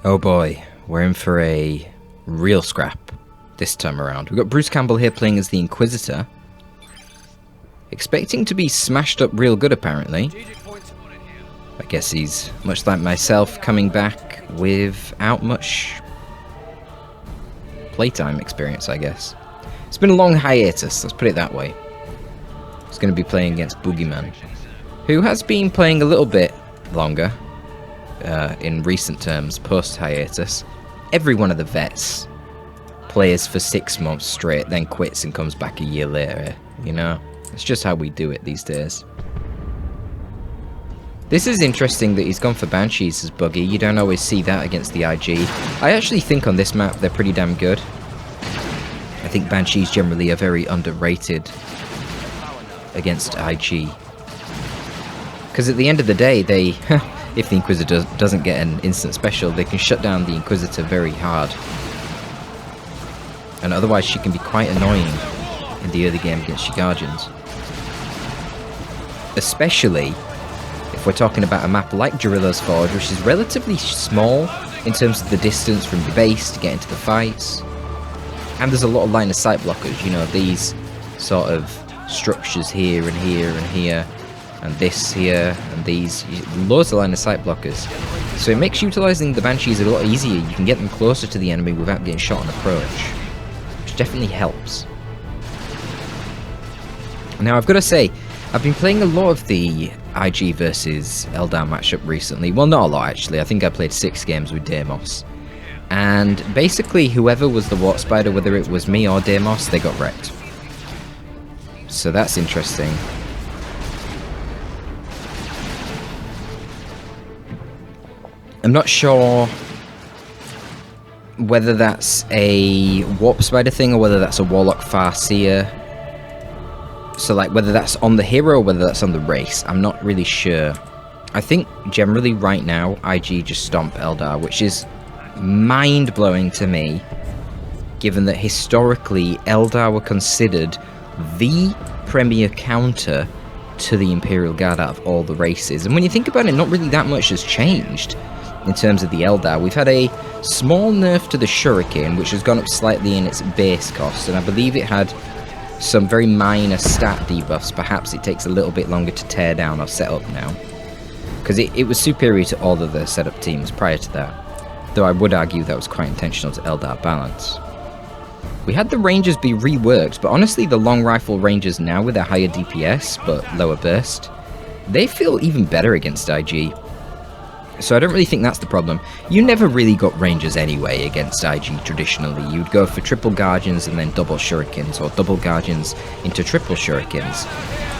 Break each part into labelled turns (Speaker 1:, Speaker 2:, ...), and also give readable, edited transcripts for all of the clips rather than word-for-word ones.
Speaker 1: Oh boy, we're in for a real scrap this time around. We've got Bruce Campbell here playing as the Inquisitor. Expecting to be smashed up real good, apparently. I guess he's, much like myself, coming back without much playtime experience, I guess. It's been a long hiatus, let's put it that way. He's going to be playing against Boogyman, who has been playing a little bit longer. In recent terms, post-hiatus. Every one of the vets plays for 6 months straight, then quits and comes back a year later, you know? It's just how we do it these days. This is interesting that he's gone for Banshees as Buggy. You don't always see that against the IG. I actually think on this map they're pretty damn good. I think Banshees generally are very underrated against IG. Because at the end of the day, they... if the Inquisitor doesn't get an instant special, they can shut down the Inquisitor very hard. And otherwise she can be quite annoying in the early game against your Guardians. Especially if we're talking about a map like Jarilla's Forge, which is relatively small in terms of the distance from your base to get into the fights. And there's a lot of line of sight blockers, you know, these sort of structures here and here and here. And this here, and these, loads of line of sight blockers. So it makes utilising the Banshees a lot easier. You can get them closer to the enemy without getting shot on approach, which definitely helps. Now I've got to say, I've been playing a lot of the IG versus Eldar matchup recently. Well, not a lot actually. I think I played 6 games with Deimos. And basically whoever was the Warp Spider, whether it was me or Deimos, they got wrecked. So that's interesting. I'm not sure whether that's a Warp Spider thing or whether that's a Warlock Farseer. So like whether that's on the hero or whether that's on the race. I'm not really sure. I think generally right now IG just stomp Eldar, which is mind-blowing to me, given that historically Eldar were considered the premier counter to the Imperial Guard out of all the races. And when you think about it, not really that much has changed. In terms of the Eldar, we've had a small nerf to the Shuriken, which has gone up slightly in its base cost, and I believe it had some very minor stat debuffs. Perhaps it takes a little bit longer to tear down or set up now, because it was superior to all of the setup teams prior to that, though I would argue that was quite intentional to Eldar balance. We had the Rangers be reworked, but honestly the long rifle Rangers now with their higher DPS but lower burst, they feel even better against IG. So I don't really think that's the problem. You never really got Rangers anyway against IG traditionally. You'd go for triple Guardians and then double Shurikens, or double Guardians into triple Shurikens.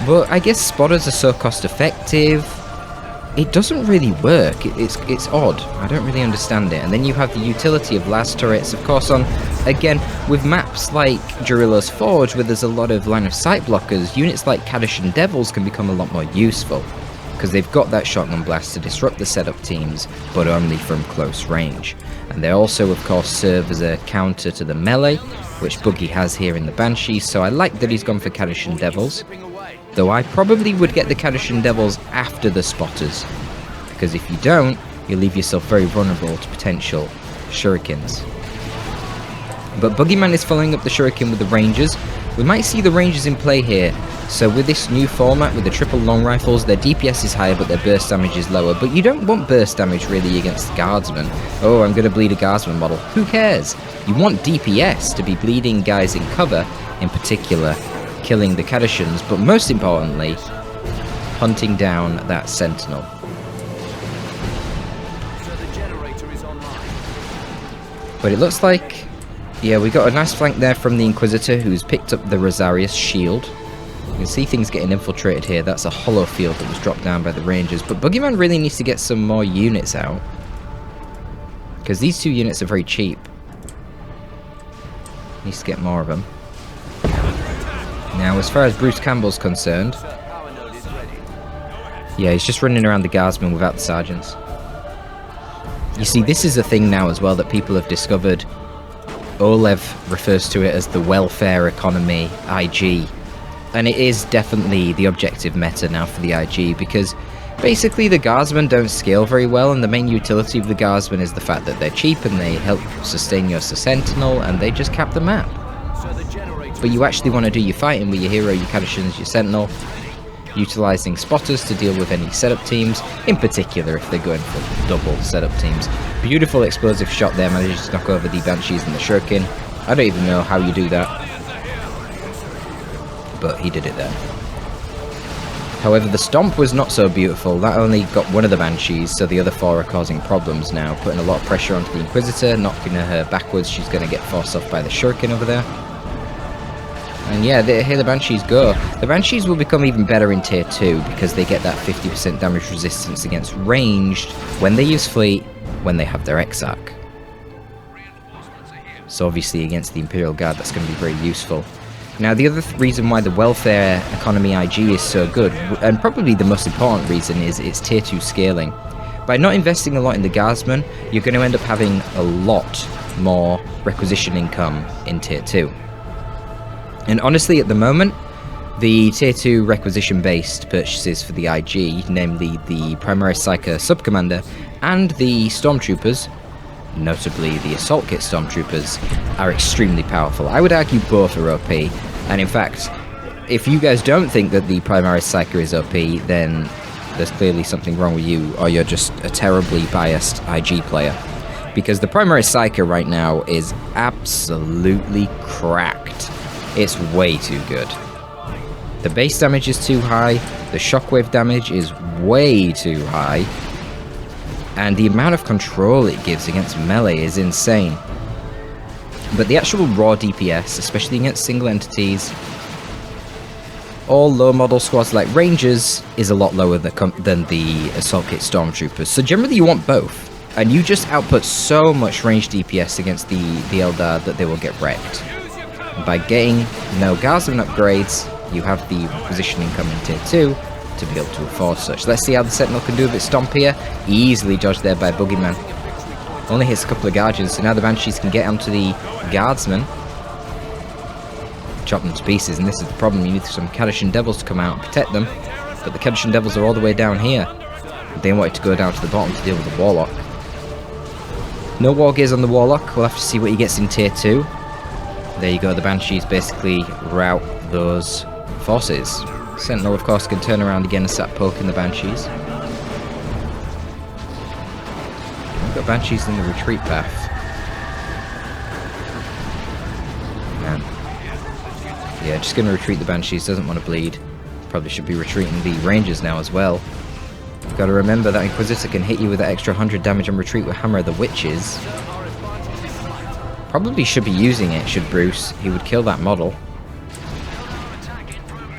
Speaker 1: But I guess spotters are so cost effective, it doesn't really work. It's odd. I don't really understand it. And then you have the utility of las turrets, of course, on, again, with maps like Jarilla's Forge, where there's a lot of line of sight blockers, units like Kadishan Devils can become a lot more useful, because they've got that shotgun blast to disrupt the setup teams, but only from close range. And they also, of course, serve as a counter to the melee, which Buggy has here in the Banshee, so I like that he's gone for Kadishan Devils. Though I probably would get the Kadishan Devils after the spotters, because if you don't, you leave yourself very vulnerable to potential Shurikens. But Boogyman is following up the Shuriken with the Rangers. We might see the Rangers in play here. So with this new format, with the triple long rifles, their DPS is higher but their burst damage is lower. But you don't want burst damage really against the Guardsmen. Oh, I'm going to bleed a Guardsman model. Who cares? You want DPS to be bleeding guys in cover, in particular killing the Kadishans, but most importantly, hunting down that Sentinel. But it looks like, yeah, we got a nice flank there from the Inquisitor, who's picked up the Rosarius shield. You can see things getting infiltrated here. That's a hollow field that was dropped down by the Rangers. But Boogyman really needs to get some more units out, because these 2 units are very cheap. Needs to get more of them. Now, as far as Bruce Campbell's concerned, yeah, he's just running around the Guardsmen without the Sergeants. You see, this is a thing now as well that people have discovered. Olev refers to it as the welfare economy IG. And it is definitely the objective meta now for the IG, because Basically, the guardsmen don't scale very well, and the main utility of the guardsmen is the fact that they're cheap and they help sustain your sentinel, and they just cap the map. But you actually want to do your fighting with your hero, your Kadashins, your sentinel, utilising spotters to deal with any setup teams, in particular if they're going for double setup teams. Beautiful explosive shot there, manages to knock over the Banshees and the Shuriken. I don't even know how you do that, but he did it there. However, the Stomp was not so beautiful. That only got one of the Banshees, so the other 4 are causing problems now, putting a lot of pressure onto the Inquisitor, knocking her backwards. She's going to get forced off by the Shuriken over there. And yeah, here the Banshees go. The Banshees will become even better in Tier 2 because they get that 50% damage resistance against ranged when they use Fleet, when they have their Exarch. So obviously against the Imperial Guard that's going to be very useful. Now the other reason why the welfare economy IG is so good, and probably the most important reason, is its Tier 2 scaling. By not investing a lot in the Guardsmen, you're going to end up having a lot more requisition income in Tier 2. And honestly, at the moment, the Tier 2 requisition-based purchases for the IG, namely the Primaris Psyker Subcommander and the Stormtroopers, notably the Assault Kit Stormtroopers, are extremely powerful. I would argue both are OP, and in fact, if you guys don't think that the Primaris Psyker is OP, then there's clearly something wrong with you, or you're just a terribly biased IG player. Because the Primaris Psyker right now is absolutely cracked. It's way too good. The base damage is too high, the shockwave damage is way too high, and the amount of control it gives against melee is insane. But the actual raw DPS, especially against single entities, or low model squads like Rangers, is a lot lower than the Assault Kit Stormtroopers. So generally you want both, and you just output so much range DPS against the Eldar that they will get wrecked. By getting no Guardsman upgrades, you have the requisition income in Tier 2 to be able to afford such. Let's see how the Sentinel can do with its Stomp here. Easily dodged there by Boogyman. Only hits a couple of Guardians, so now the Banshees can get onto the Guardsmen. Chop them to pieces, and this is the problem. You need some Kadashan Devils to come out and protect them, but the Kadashan Devils are all the way down here. They wanted to go down to the bottom to deal with the Warlock. No War Gears on the Warlock. We'll have to see what he gets in Tier 2. There you go, the Banshees basically rout those forces. Sentinel, of course, can turn around again and start poking the Banshees. We've got Banshees in the retreat path. Man. Yeah, just going to retreat the Banshees, doesn't want to bleed. Probably should be retreating the Rangers now as well. You've got to remember that Inquisitor can hit you with that extra 100 damage and retreat with Hammer of the Witches. Probably should be using it, should Bruce. He would kill that model.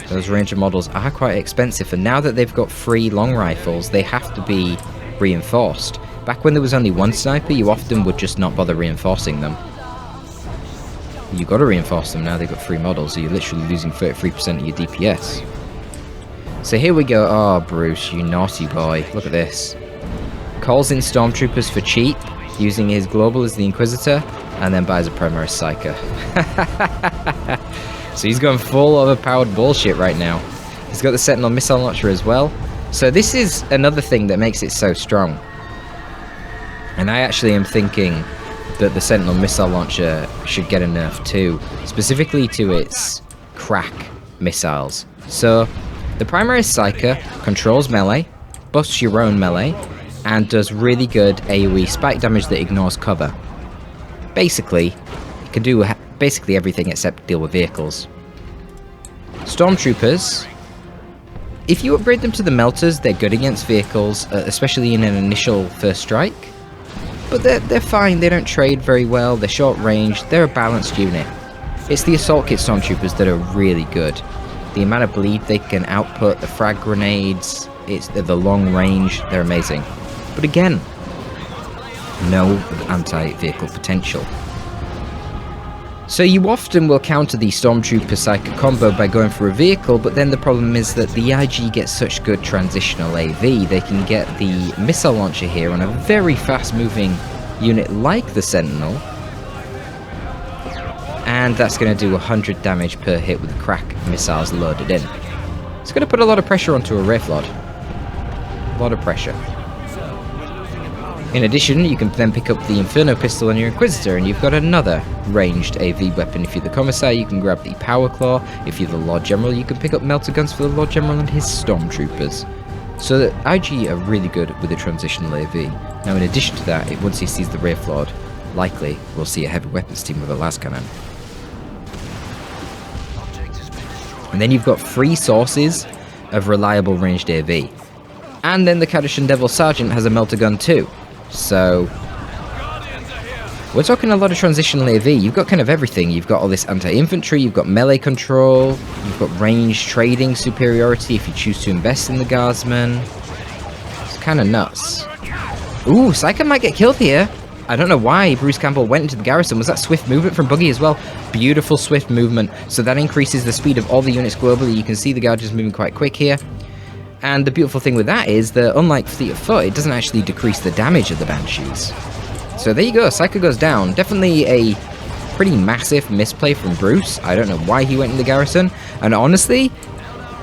Speaker 1: Those Ranger models are quite expensive, and now that they've got free long rifles, they have to be reinforced. Back when there was only one sniper, you often would just not bother reinforcing them. You've got to reinforce them now they've got free models, so you're literally losing 33% of your DPS. So here we go. Oh, Bruce, you naughty boy. Look at this. Calls in Stormtroopers for cheap, using his global as the Inquisitor, and then buys a Primaris Psyker. So he's going full overpowered bullshit right now. He's got the Sentinel Missile Launcher as well. So this is another thing that makes it so strong. And I actually am thinking that the Sentinel Missile Launcher should get a nerf too, specifically to its crack missiles. So the Primaris Psyker controls melee, buffs your own melee, and does really good AoE spike damage that ignores cover. Basically, it can do basically everything except deal with vehicles. Stormtroopers, if you upgrade them to the melters, they're good against vehicles, especially in an initial first strike. But they're fine, they don't trade very well, they're short range, they're a balanced unit. It's the Assault Kit Stormtroopers that are really good. The amount of bleed they can output, the frag grenades, the long range, they're amazing. But again, no anti-vehicle potential. So you often will counter the Stormtrooper Psyker combo by going for a vehicle, but then the problem is that the IG gets such good transitional AV, they can get the missile launcher here on a very fast-moving unit like the Sentinel, and that's going to do 100 damage per hit with the crack missiles loaded in. It's going to put a lot of pressure onto a Wraithlord. A lot of pressure. In addition, you can then pick up the Inferno Pistol on your Inquisitor, and you've got another ranged AV weapon. If you're the Commissar, you can grab the Power Claw. If you're the Lord General, you can pick up Melter Guns for the Lord General and his Stormtroopers. So the IG are really good with the transitional AV. Now in addition to that, once he sees the Wraith Lord, likely we'll see a heavy weapons team with a las cannon. And then you've got 3 sources of reliable ranged AV. And then the Kadishan Devil Sergeant has a Melter Gun too. So we're talking a lot of transitional AV. You've got kind of everything. You've got all this anti-infantry, you've got melee control, you've got range trading superiority if you choose to invest in the Guardsmen. It's kind of nuts. Ooh, Psyker might get killed here. I don't know why Bruce Campbell went into the garrison. Was that swift movement from Boogie as well? Beautiful swift movement. So that increases the speed of all the units globally. You can see the Guardians moving quite quick here. And the beautiful thing with that is that, unlike Fleet of Foot, it doesn't actually decrease the damage of the Banshees. So there you go, Psyker goes down. Definitely a pretty massive misplay from Bruce. I don't know why he went in the garrison. And honestly,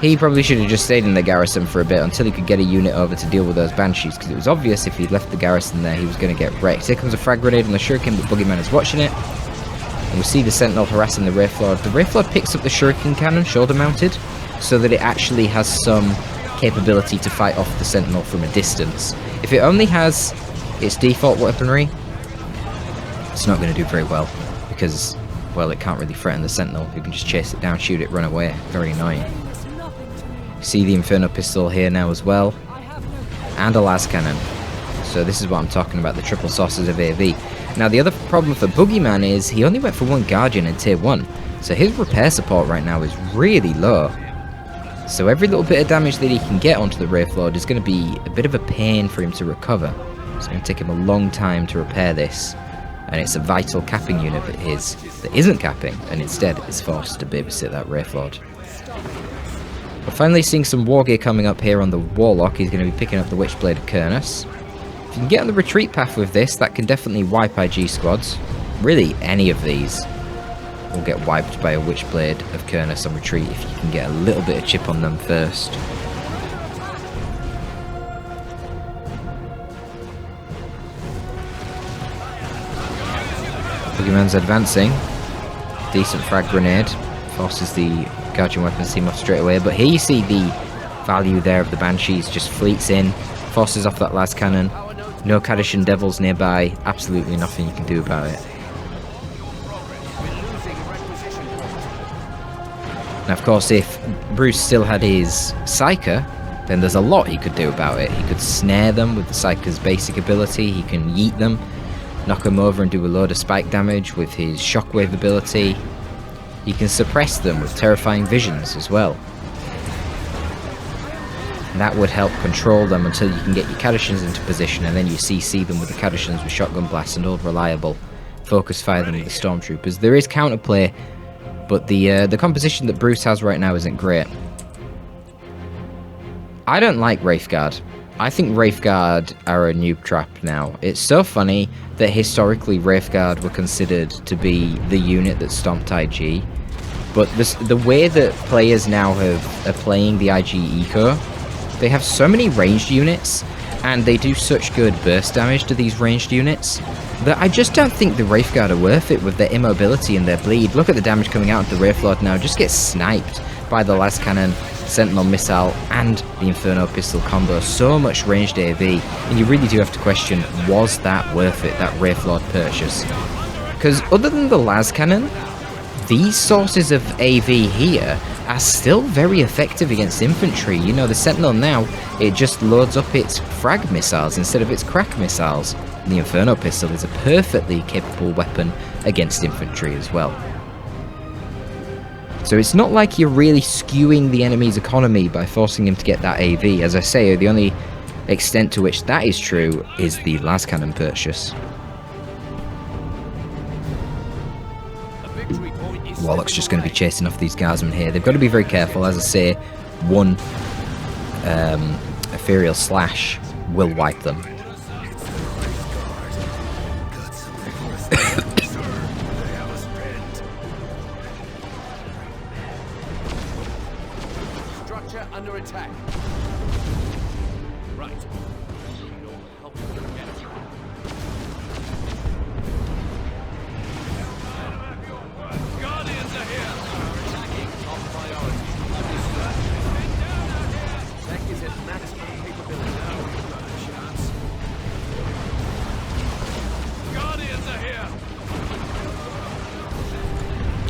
Speaker 1: he probably should have just stayed in the garrison for a bit until he could get a unit over to deal with those Banshees, because it was obvious if he'd left the garrison there, he was going to get wrecked. Here comes a frag grenade on the Shuriken, but Boogeyman is watching it. And we see the Sentinel harassing the Wraith Lord. The Wraith Lord picks up the Shuriken cannon, shoulder mounted, so that it actually has some capability to fight off the Sentinel from a distance. If it only has its default weaponry, it's not going to do very well, because, well, it can't really threaten the Sentinel, who can just chase it down, shoot it, run away. Very annoying. See the Inferno Pistol here now as well, and a las cannon. So this is what I'm talking about, the triple sources of AV. Now the other problem for Boogeyman is he only went for 1 Guardian in tier 1, so his repair support right now is really low. So every little bit of damage that he can get onto the Wraith Lord is going to be a bit of a pain for him to recover. It's going to take him a long time to repair this, and it's a vital capping unit of his that isn't capping, and instead is forced to babysit that Wraith Lord. We're finally seeing some war gear coming up here on the Warlock. He's going to be picking up the Witchblade of Kurnus. If you can get on the retreat path with this, that can definitely wipe IG squads. Really, any of these will get wiped by a Witchblade of Kurnus on retreat if you can get a little bit of chip on them first. Boogeyman's advancing. Decent frag grenade. Forces the Guardian weapons team off straight away. But here you see the value there of the Banshees. Just fleets in. Forces off that las cannon. No Kadishan Devils nearby. Absolutely nothing you can do about it. Now, of course, if Bruce still had his Psyker, then there's a lot he could do about it. He could snare them with the Psyker's basic ability. He can yeet them, knock them over and do a load of spike damage with his shockwave ability. He can suppress them with terrifying visions as well. And that would help control them until you can get your Kadishans into position, and then you CC them with the Kadishans with shotgun blasts and old reliable focus fire them with the Stormtroopers. There is counterplay, but the composition that Bruce has right now isn't great. I don't like Wraithguard. I think Wraithguard are a noob trap now. It's so funny that historically Wraithguard were considered to be the unit that stomped IG, but the way that players now are playing the IG eco, they have so many ranged units, and they do such good burst damage to these ranged units, that I just don't think the Wraithguard are worth it with their immobility and their bleed. Look at the damage coming out of the Wraith Lord now. Just gets sniped by the las cannon, Sentinel missile, and the Inferno Pistol combo. So much ranged AV, and you really do have to question, was that worth it, that Wraith Lord purchase? Because other than the las cannon, these sources of AV here are still very effective against infantry. You know, the Sentinel now, it just loads up its frag missiles instead of its crack missiles. And the Inferno Pistol is a perfectly capable weapon against infantry as well. So it's not like you're really skewing the enemy's economy by forcing him to get that AV. As I say, the only extent to which that is true is the las cannon purchase. Warlock's just going to be chasing off these guardsmen here. They've got to be very careful. As I say, one ethereal slash will wipe them.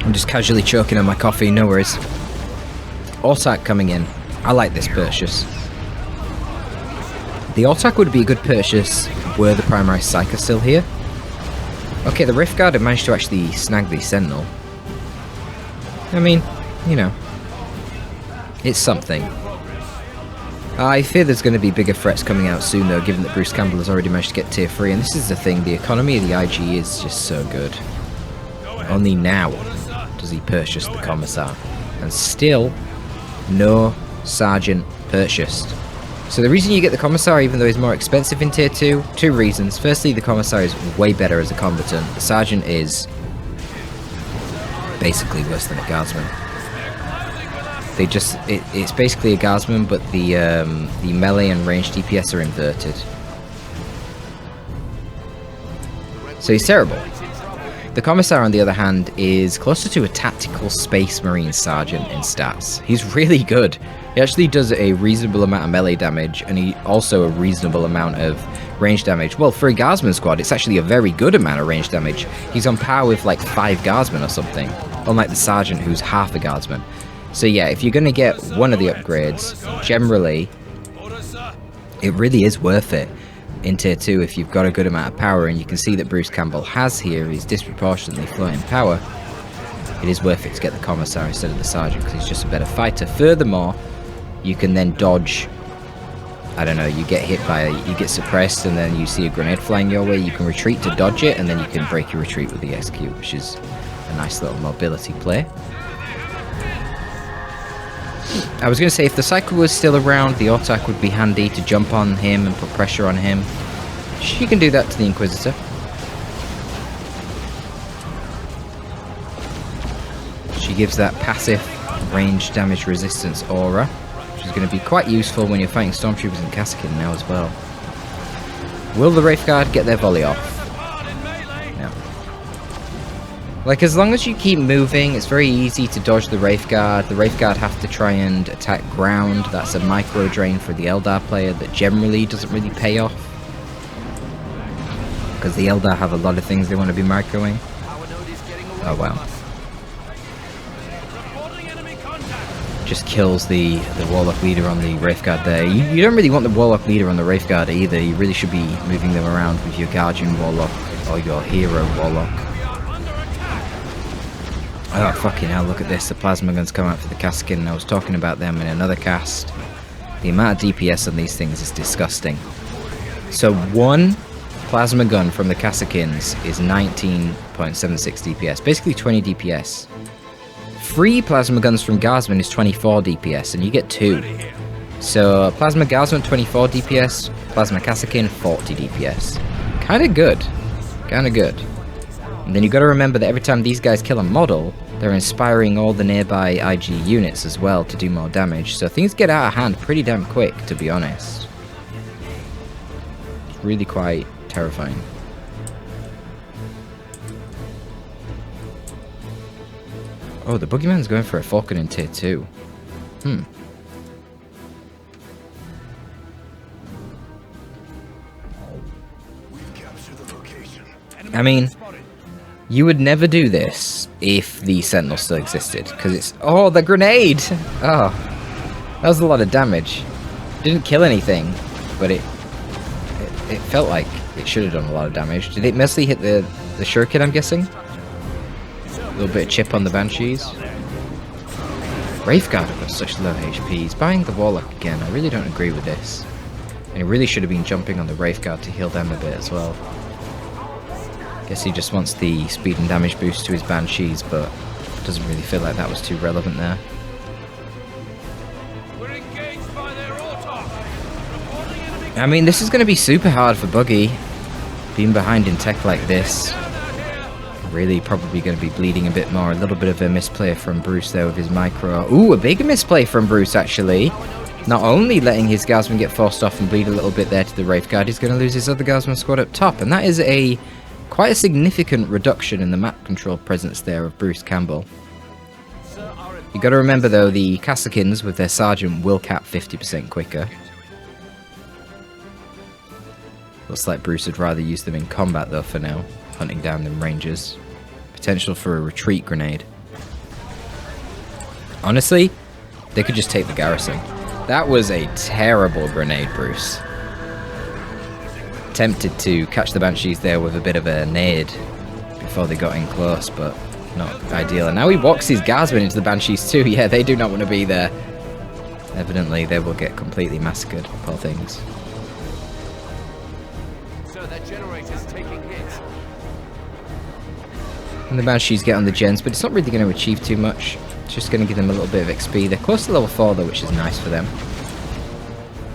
Speaker 1: I'm just casually choking on my coffee, no worries. Autark coming in. I like this purchase. The Autark would be a good purchase were the primary Psyker still here. Okay, the Rift Guard have managed to actually snag the Sentinel. I mean, you know, it's something. I fear there's going to be bigger threats coming out soon though, given that Bruce Campbell has already managed to get tier 3, and this is the thing, the economy of the IG is just so good. Only now does he purchase the Commissar, and still no Sergeant purchased. So the reason you get the Commissar, even though he's more expensive in tier 2, two reasons. Firstly, the Commissar is way better as a combatant. The Sergeant is basically worse than a Guardsman. They just, it's basically a Guardsman, but the melee and range DPS are inverted. So he's terrible. The Commissar, on the other hand, is closer to a tactical Space Marine Sergeant in stats. He's really good. He actually does a reasonable amount of melee damage, and he also a reasonable amount of range damage. Well, for a Guardsman squad, it's actually a very good amount of range damage. He's on par with like 5 Guardsmen or something, unlike the Sergeant, who's half a Guardsman. So yeah, if you're going to get one of the upgrades, generally, it really is worth it in tier 2 if you've got a good amount of power, and you can see that Bruce Campbell has here. He's disproportionately floating power. It is worth it to get the Commissar instead of the Sergeant because he's just a better fighter. Furthermore, you can then dodge, I don't know, you get hit by, you get suppressed and then you see a grenade flying your way, you can retreat to dodge it, and then you can break your retreat with the SQ, which is a nice little mobility play. I was going to say, if the Psycho was still around, the Autark would be handy to jump on him and put pressure on him. She can do that to the Inquisitor. She gives that passive range damage resistance aura, which is going to be quite useful when you're fighting Stormtroopers and Kassakin now as well. Will the Wraith Guard get their volley off? No. Like, as long as you keep moving, it's very easy to dodge the Wraith Guard. The Wraith Guard have to try and attack ground. That's a micro drain for the Eldar player that generally doesn't really pay off, because the Eldar have a lot of things they want to be microing. Oh wow. Just kills the Warlock leader on the Wraith Guard there. You don't really want the Warlock leader on the Wraith Guard either. You really should be moving them around with your Guardian Warlock or your Hero Warlock. Oh fucking hell, look at this. The plasma guns come out for the Kassakin. I was talking about them in another cast. The amount of DPS on these things is disgusting. So one plasma gun from the Kassakins is 19.76 DPS, basically 20 DPS. 3 plasma guns from Guardsman is 24 DPS, and you get 2. So plasma Guardsman 24 DPS, plasma Kassakin 40 DPS. Kinda good. Kinda good. And then you gotta remember that every time these guys kill a model, they're inspiring all the nearby IG units as well to do more damage. So things get out of hand pretty damn quick, to be honest. It's really quite terrifying. Oh, the Boogeyman's going for a Falcon in tier 2. I mean, you would never do this if the Sentinel still existed, because it's... Oh, the grenade! Oh, that was a lot of damage. Didn't kill anything, but it felt like it should have done a lot of damage. Did it mostly hit the Shuriken, I'm guessing? A little bit of chip on the Banshees. Wraith Guard have got such low HP. He's buying the Warlock again. I really don't agree with this. And he really should have been jumping on the Wraith Guard to heal them a bit as well. Guess he just wants the speed and damage boost to his Banshees, but doesn't really feel like that was too relevant there. I mean, this is going to be super hard for Buggy, being behind in tech like this. Really probably going to be bleeding a bit more. A little bit of a misplay from Bruce there with his micro. Ooh, a big misplay from Bruce, actually. Not only letting his guardsmen get forced off and bleed a little bit there to the Wraith Guard, he's going to lose his other guardsman squad up top, and that is quite a significant reduction in the map control presence there of Bruce Campbell. You got to remember though, the Kasakins with their sergeant will cap 50% quicker. Looks like Bruce would rather use them in combat though for now, hunting down them rangers. Potential for a retreat grenade. Honestly, they could just take the garrison. That was a terrible grenade, Bruce. Tempted to catch the Banshees there with a bit of a nade before they got in close, but not ideal. And now he walks his guardsmen into the Banshees too. Yeah, they do not want to be there. Evidently, they will get completely massacred, poor things.
Speaker 2: So that generator's taking hits.
Speaker 1: And the Banshees get on the gens, but it's not really going to achieve too much. It's just going to give them a little bit of XP. They're close to level 4 though, which is nice for them.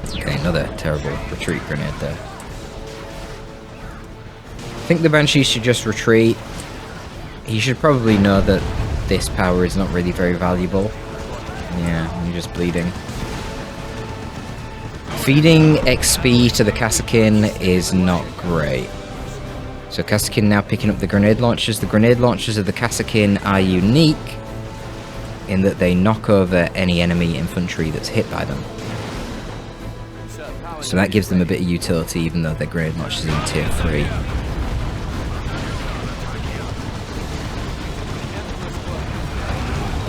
Speaker 1: Okay, another terrible retreat grenade there. I think the Banshees should just retreat. He should probably know that this power is not really very valuable. Yeah, you're just bleeding. Feeding XP to the Kasakin is not great. So Kasakin now picking up the grenade launchers. The grenade launchers of the Kasakin are unique in that they knock over any enemy infantry that's hit by them. So that gives them a bit of utility even though their grenade launchers are in tier 3.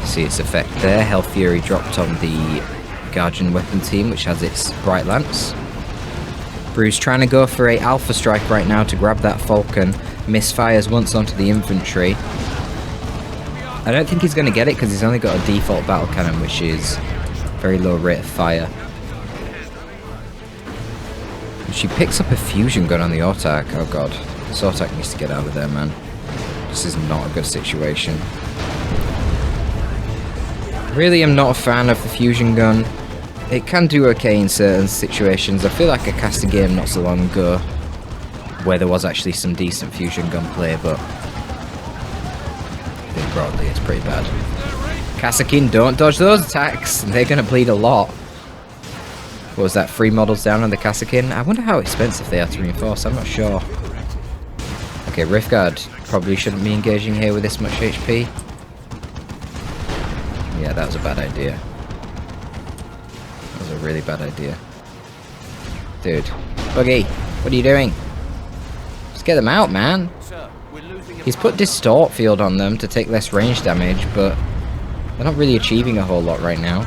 Speaker 1: See its effect there. Hell Fury dropped on the Guardian weapon team, which has its Bright Lance. Bruce trying to go for a Alpha Strike right now to grab that Falcon. Misfires once onto the infantry. I don't think he's going to get it because he's only got a default battle cannon, which is very low rate of fire. She picks up a fusion gun on the Autark. Oh god, this Autark needs to get out of there, man. This is not a good situation. Really am not a fan of the fusion gun. It can do okay in certain situations. I feel like I cast a game not so long ago where there was actually some decent fusion gun play, but I think broadly it's pretty bad. Kasakin, don't dodge those attacks. They're going to bleed a lot. What was that? 3 models down on the Kasakin? I wonder how expensive they are to reinforce. I'm not sure. Okay, Rift Guard probably shouldn't be engaging here with this much HP. Yeah, that was a bad idea. That was a really bad idea. Dude. Buggy, what are you doing? Just get them out, man. He's put Distort Field on them to take less range damage, but they're not really achieving a whole lot right now.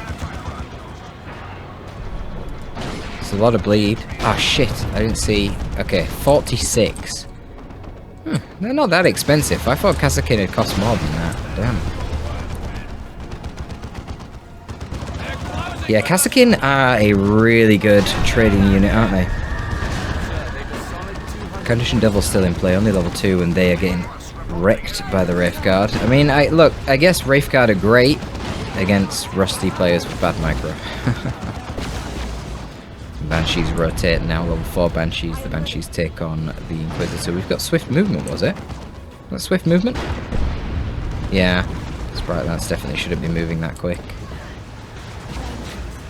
Speaker 1: It's a lot of bleed. Oh shit, I didn't see. Okay, 46. They're not that expensive. I thought Kasakin had cost more than that. Damn. Yeah, Kasakin are a really good trading unit, aren't they? Condition Devil's still in play, only level 2, and they are getting wrecked by the Wraith Guard. I mean, look, I guess Wraith Guard are great against rusty players with bad micro. Banshees rotate now, level 4 Banshees. The Banshees take on the Inquisitor. So we've got swift movement, was it? Was that swift movement? Yeah, Sprite Lance definitely shouldn't be moving that quick.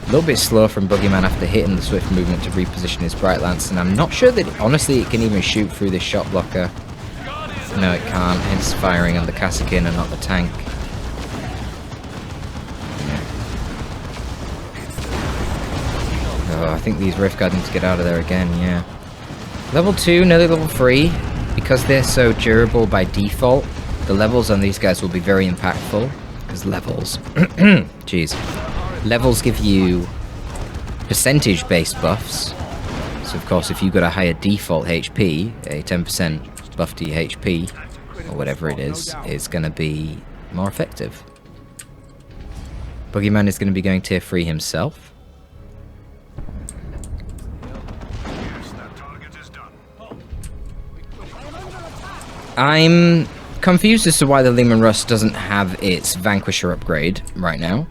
Speaker 1: A little bit slow from Boogyman after hitting the swift movement to reposition his Bright Lance, and I'm not sure that, honestly, it can even shoot through this shot blocker. No, it can't, hence firing on the Kasakin and not the tank. Yeah. Oh, I think these Rift Guard need to get out of there again, yeah. Level 2, nearly level 3, because they're so durable by default, the levels on these guys will be very impactful, because levels, jeez. Levels give you percentage-based buffs. So of course, if you've got a higher default HP, a 10% buff to your HP, or whatever it is going to be more effective. Boogyman is going to be going tier 3 himself. I'm confused as to why the Lehman Russ doesn't have its Vanquisher upgrade right now,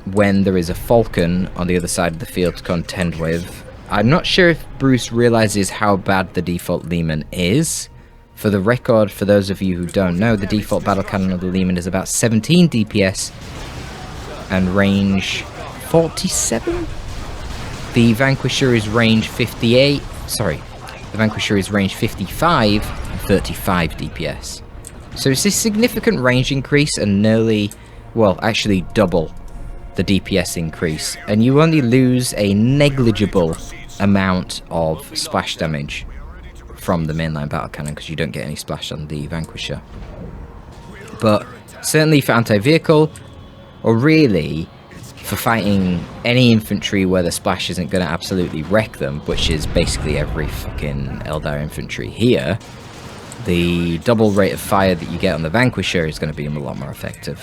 Speaker 1: when there is a Falcon on the other side of the field to contend with. I'm not sure if Bruce realizes how bad the default Lehman is. For the record, for those of you who don't know, the default battle cannon of the Lehman is about 17 DPS and range 47? The Vanquisher is range 58. Sorry, the Vanquisher is range 55 and 35 DPS. So it's a significant range increase and nearly, well, actually double the DPS increase. And you only lose a negligible amount of splash damage from the mainline battle cannon because you don't get any splash on the Vanquisher. But certainly for anti-vehicle, or really for fighting any infantry where the splash isn't going to absolutely wreck them, which is basically every fucking Eldar infantry here, the double rate of fire that you get on the Vanquisher is going to be a lot more effective.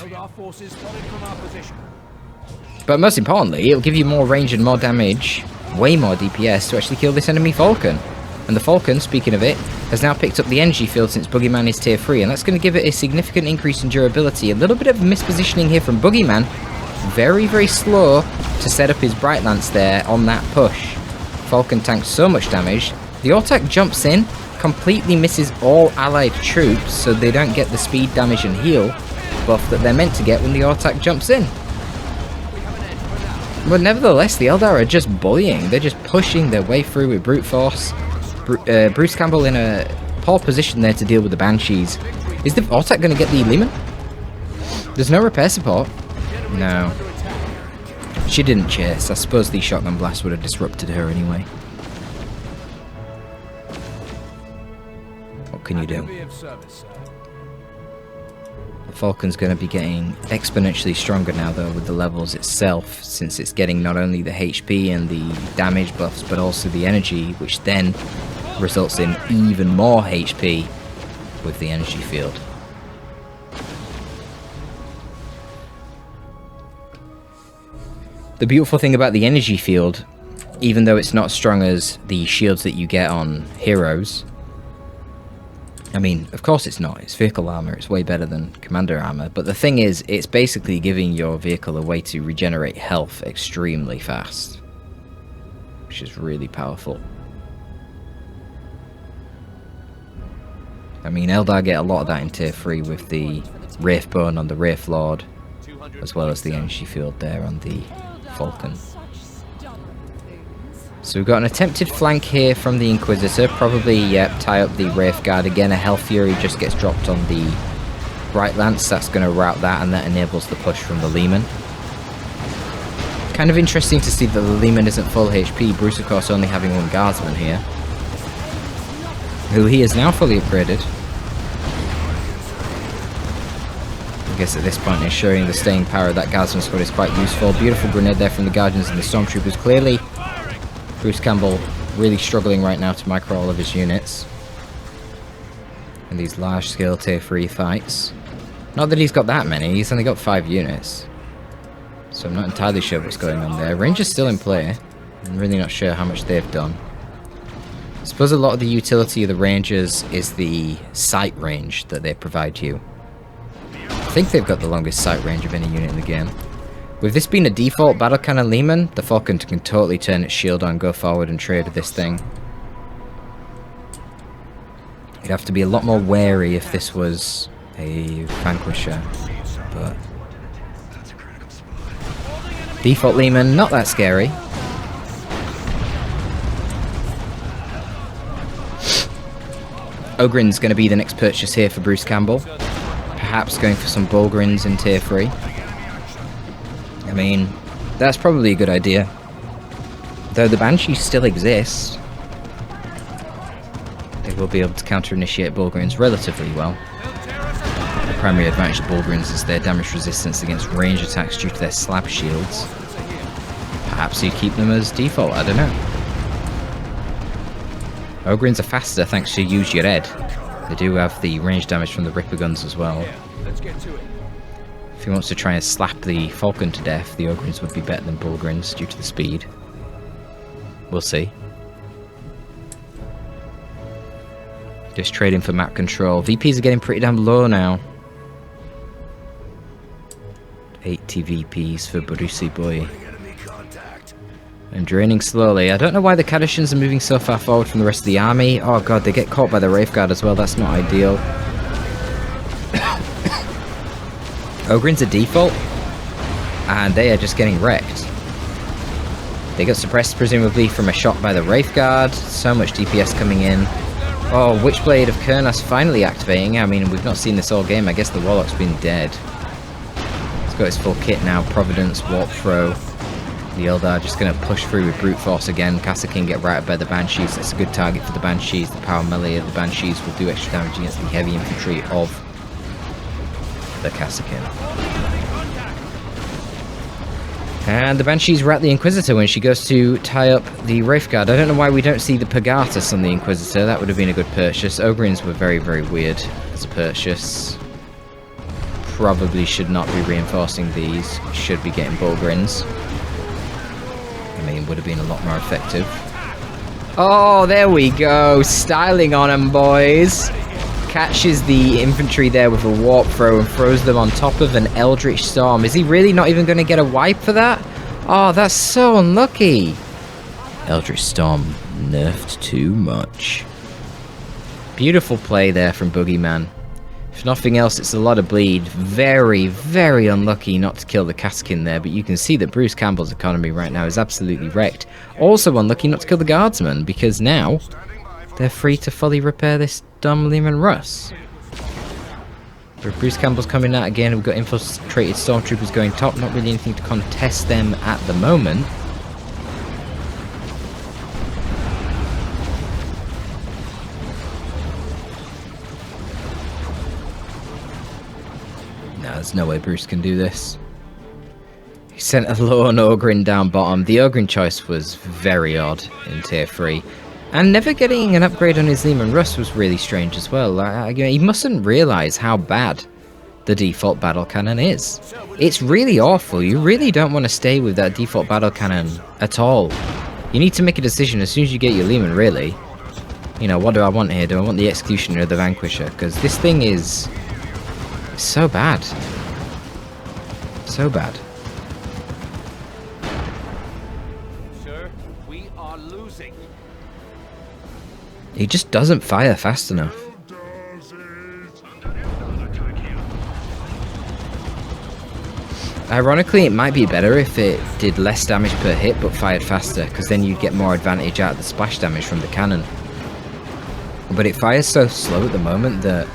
Speaker 1: But most importantly, it'll give you more range and more damage, way more DPS, to actually kill this enemy Falcon. And the Falcon, speaking of it, has now picked up the energy field since Boogyman is tier 3, and that's going to give it a significant increase in durability. A little bit of mispositioning here from Boogyman. Very, very slow to set up his Bright Lance there on that push. Falcon tanks so much damage. The Autark jumps in, completely misses all allied troops, so they don't get the speed, damage and heal buff that they're meant to get when the Autark jumps in. But nevertheless, the Eldar are just bullying. They're just pushing their way through with brute force. Bruce Campbell in a poor position there to deal with the Banshees. Is the Autark going to get the Lehman? There's no repair support. No. She didn't chase. I suppose the shotgun blast would have disrupted her anyway. What can you do? The Falcon's going to be getting exponentially stronger now though with the levels itself, since it's getting not only the HP and the damage buffs but also the energy, which then results in even more HP with the energy field. The beautiful thing about the energy field, even though it's not as strong as the shields that you get on heroes, I mean, of course it's not, it's vehicle armor, it's way better than commander armor, but the thing is, it's basically giving your vehicle a way to regenerate health extremely fast, which is really powerful. I mean, Eldar get a lot of that in tier 3 with the Wraith Bone on the Wraith Lord, as well as the energy field there on the Falcon. So we've got an attempted flank here from the Inquisitor. Probably, yep, tie up the Wraith Guard. Again, a Hell Fury just gets dropped on the Bright Lance. That's going to route that, and that enables the push from the Lehman. Kind of interesting to see that the Lehman isn't full HP. Bruce, of course, only having one Guardsman here, who he is now fully upgraded. I guess at this point ensuring the staying power of that Guardsman squad is quite useful. Beautiful grenade there from the Guardians and the Stormtroopers. Clearly, Bruce Campbell really struggling right now to micro all of his units in these large-scale tier 3 fights. Not that he's got that many, he's only got 5 units. So I'm not entirely sure what's going on there. Range is still in play. I'm really not sure how much they've done. I suppose a lot of the utility of the Rangers is the sight range that they provide you. I think they've got the longest sight range of any unit in the game. With this being a default battle cannon Lehman, the Falcon can totally turn its shield on, go forward and trade with this thing. You'd have to be a lot more wary if this was a Vanquisher, but default Lehman, not that scary. Ogren's going to be the next purchase here for Bruce Campbell. Perhaps going for some Bulgrins in tier 3. I mean, that's probably a good idea. Though the Banshees still exist, they will be able to counter-initiate Bulgrins relatively well. The primary advantage of Bulgrins is their damage resistance against range attacks due to their slab shields. Perhaps you keep them as default, I don't know. Ogrins are faster thanks to Use Your Head. They do have the range damage from the Ripper guns as well. If he wants to try and slap the Falcon to death, the Ogrins would be better than Bulgrins due to the speed. We'll see. Just trading for map control. VPs are getting pretty damn low now. 80 VPs for Brucey Boy. And draining slowly. I don't know why the Kadishans are moving so far forward from the rest of the army. Oh god, they get caught by the Wraith Guard as well. That's not ideal. Ogrins are default, and they are just getting wrecked. They got suppressed presumably from a shot by the Wraith Guard. So much DPS coming in. Oh, Witchblade of Kurnos finally activating. I mean, we've not seen this all game. I guess the Warlock's been dead. He's got his full kit now. Providence, Warp Throw. The Eldar just going to push through with Brute Force again. Kassakin get routed by the Banshees. That's a good target for the Banshees. The power melee of the Banshees will do extra damage against the heavy infantry of the Kassakin. And the Banshees rat the Inquisitor when she goes to tie up the Wraithguard. I don't know why we don't see the Pagatus on the Inquisitor. That would have been a good purchase. Ogrins were very, very weird as a purchase. Probably should not be reinforcing these. Should be getting Bogrins. I mean, would have been a lot more effective. Oh, there we go. Styling on them, boys. Catches the infantry there with a warp throw and throws them on top of an Eldritch Storm. Is he really not even going to get a wipe for that? Oh, that's so unlucky. Eldritch Storm nerfed too much. Beautiful play there from Boogyman. If nothing else, it's a lot of bleed. Very, very unlucky not to kill the Kassakin there, but you can see that Bruce Campbell's economy right now is absolutely wrecked. Also unlucky not to kill the Guardsman, because now they're free to fully repair this dumb Lehman Russ. But Bruce Campbell's coming out again. We've got infiltrated stormtroopers going top. Not really anything to contest them at the moment. No, there's no way Bruce can do this. He sent a lone Ogrin down bottom. The Ogrin choice was very odd in tier 3. And never getting an upgrade on his Lehman Russ was really strange as well. He mustn't realise how bad the default battle cannon is. It's really awful. You really don't want to stay with that default battle cannon at all. You need to make a decision as soon as you get your Lehman, really. You know, what do I want here? Do I want the Executioner or the Vanquisher? Because this thing is so bad. So bad.
Speaker 2: Sir, we are losing.
Speaker 1: He just doesn't fire fast enough. Ironically, it might be better if it did less damage per hit but fired faster, because then you'd get more advantage out of the splash damage from the cannon. But it fires so slow at the moment that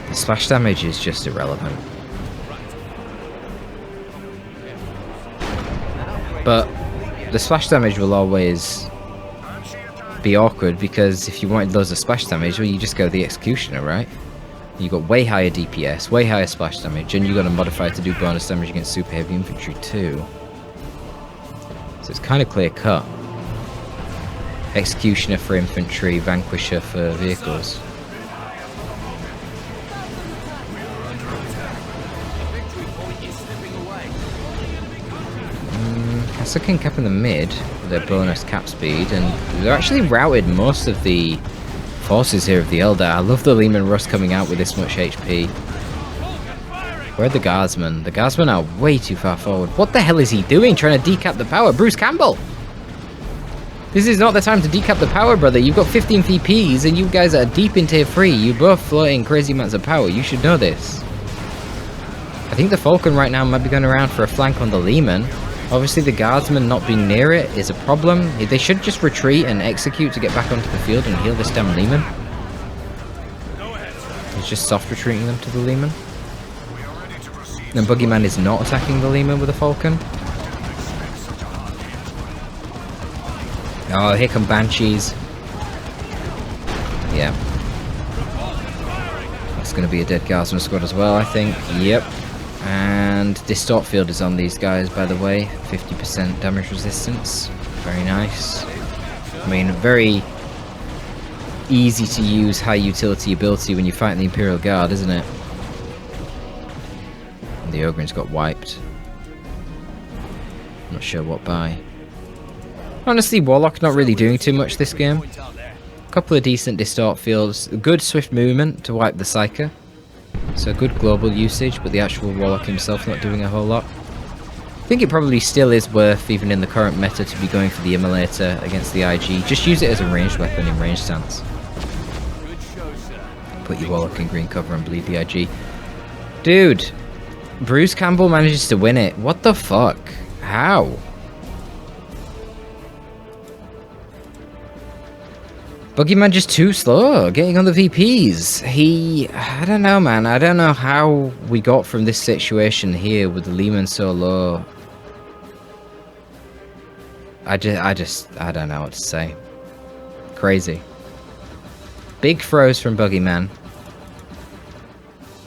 Speaker 1: the splash damage is just irrelevant. But the splash damage will always be awkward, because if you wanted loads of splash damage, well, you just go the Executioner, right? You got way higher DPS, way higher splash damage, and you got a modifier to do bonus damage against super heavy infantry too. So it's kind of clear cut. Executioner for infantry, Vanquisher for vehicles. Kassakin cap in the mid with their bonus cap speed, and they've actually routed most of the forces here of the Eldar. I love the Lehman Russ coming out with this much HP. Where are the Guardsmen? The Guardsmen are way too far forward. What the hell is he doing trying to decap the power? Bruce Campbell! This is not the time to decap the power, brother. You've got 15 VPs and you guys are deep in tier 3. You're both floating crazy amounts of power. You should know this. I think the Falcon right now might be going around for a flank on the Lehman. Obviously the Guardsman not being near it is a problem. They should just retreat and execute to get back onto the field and heal this damn Lehman. He's just soft retreating them to the Lehman. And Boogyman is not attacking the Lehman with a Falcon. Oh, here come Banshees. Yeah. That's going to be a dead Guardsman squad as well, I think. Yep. And Distort Field is on these guys, by the way. 50% damage resistance. Very nice. I mean, very easy to use high utility ability when you fight the Imperial Guard, isn't it? And the Ogrin's got wiped. Not sure what by. Honestly, Warlock not really doing too much this game. A couple of decent Distort Fields. Good swift movement to wipe the Psyker. So good global usage, but the actual Warlock himself not doing a whole lot. I think it probably still is worth, even in the current meta, to be going for the Immolator against the IG. Just use it as a ranged weapon in range stance. Put your Warlock in green cover and bleed the IG. Dude! Bruce Campbell manages to win it. What the fuck? How? Boogeyman just too slow, getting on the VPs. I don't know, man. I don't know how we got from this situation here with the Lehman so low. I don't know what to say. Crazy. Big throws from Boogeyman.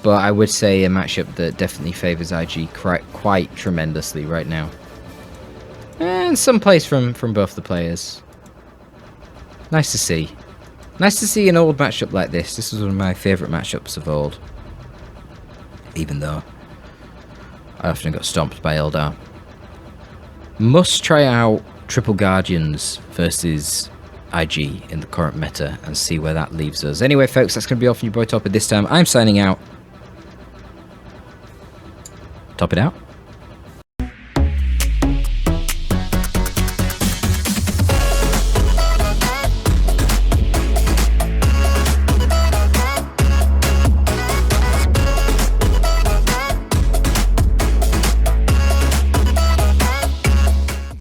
Speaker 1: But I would say a matchup that definitely favours IG quite tremendously right now. And some plays from both the players. Nice to see. Nice to see an old matchup like this. This is one of my favourite matchups of old. Even though I often got stomped by Eldar. Must try out Triple Guardians versus IG in the current meta and see where that leaves us. Anyway, folks, that's going to be all from your boy Torpid this time. I'm signing out. Top it out.